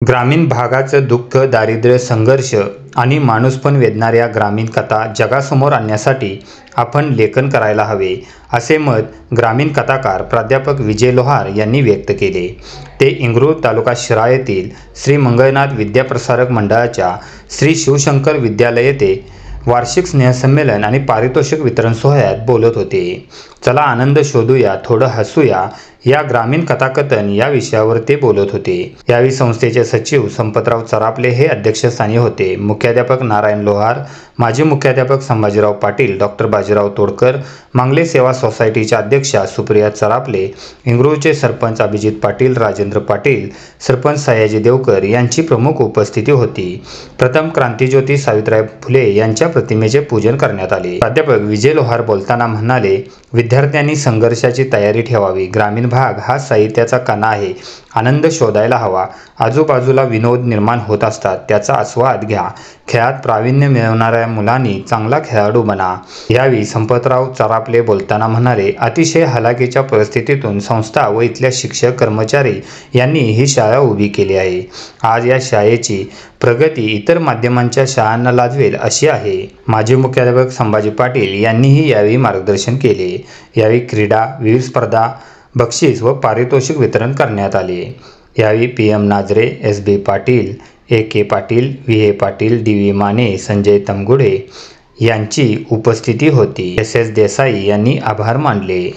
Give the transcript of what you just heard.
ग्रामीण भागाचं दुःख, दारिद्र्य, संघर्ष आणि माणूसपण वेदणाऱ्या ग्रामीण कथा जगासमोर आणण्यासाठी आपण लेखन करायला हवे, असे मत ग्रामीण कथाकार प्राध्यापक विजय लोहार यांनी व्यक्त केले. ते इंगरूळ तालुका शिराळा येथील श्री मंगळनाथ विद्याप्रसारक मंडळाच्या श्री शिवशंकर विद्यालय येथे वार्षिक स्नेहसंमेलन आणि पारितोषिक वितरण सोहळ्यात बोलत होते. चला आनंद शोधूया, थोडं हसूया या ग्रामीण कथाकथन या विषयावर ते बोलत होते. यावेळी संस्थेचे सचिव संपतराव चरापले हे अध्यक्षस्थानी होते. मुख्याध्यापक नारायण लोहार, माजी मुख्याध्यापक संभाजीराव पाटील, डॉ. बाजीराव तोडकर, मांगले सेवा सोसायटीच्या अध्यक्षा सुप्रिया चरापले, इंगरूळचे सरपंच अभिजित पाटील, राजेंद्र पाटील, सरपंच सयाजी देवकर यांची प्रमुख उपस्थिती होती. प्रथम क्रांतिज्योती सावित्रीबाई फुले यांच्या प्रतिमेचे पूजन करण्यात आले. प्राध्यापक विजय लोहार बोलताना म्हणाले, विद्यार्थ्यांनी संघर्षाची तयारी ठेवावी. ग्रामीण भाग हा साहित्याचा कणा आहे. आनंद शोधायला हवा. आजूबाजूला विनोद निर्माण होत असतात, त्याचा आस्वाद घ्या. खेळात प्रावीण्य मिळवणाऱ्या मुलांनी चांगला खेळाडू बना. यावेळी संपतराव चरापले बोलताना म्हणाले, अतिशय हलाखीच्या परिस्थितीतून संस्था व इथल्या शिक्षक कर्मचारी यांनी ही शाळा उभी केली आहे. आज या शाळेची प्रगती इतर माध्यमांच्या शाळांना लाजवेल अशी आहे. माजी मुख्याध्यापक संभाजी पाटील यांनीही यावेळी मार्गदर्शन केले. यावेळी क्रीडा, विविध स्पर्धा, बक्षीस व पारितोषिक वितरण करण्यात आले. यावेळी PM नाजरे, SB Patil, AK Patil, VA Patil, DV Mane, Sanjay तमगुडे यांची उपस्थिती होती. SS देसाई यांनी आभार मानले.